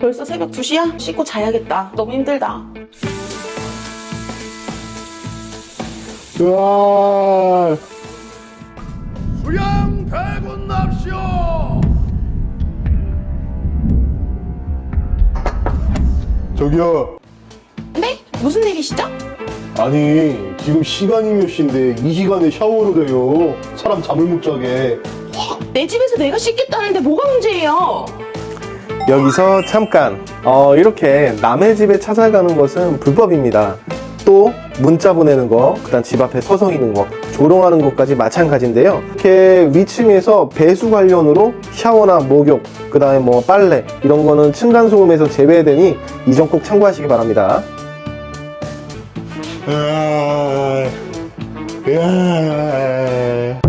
벌써 새벽 2시야? 씻고 자야겠다. 너무 힘들다. 으아. 수양 대군 납시오. 저기요. 네? 무슨 일이시죠? 아니 지금 시간이 몇 시인데 이 시간에 샤워를 해요. 사람 잠을 못 자게. 내 집에서 내가 씻겠다는데 뭐가 문제예요? 여기서 잠깐 이렇게 남의 집에 찾아가는 것은 불법입니다. 또 문자 보내는 거, 그다음 집 앞에 서성 있는 거, 조롱하는 것까지 마찬가지인데요. 이렇게 위층에서 배수 관련으로 샤워나 목욕, 그다음에 뭐 빨래 이런 거는 층간소음에서 제외되니 이 점 꼭 참고하시기 바랍니다. 으아. 으아.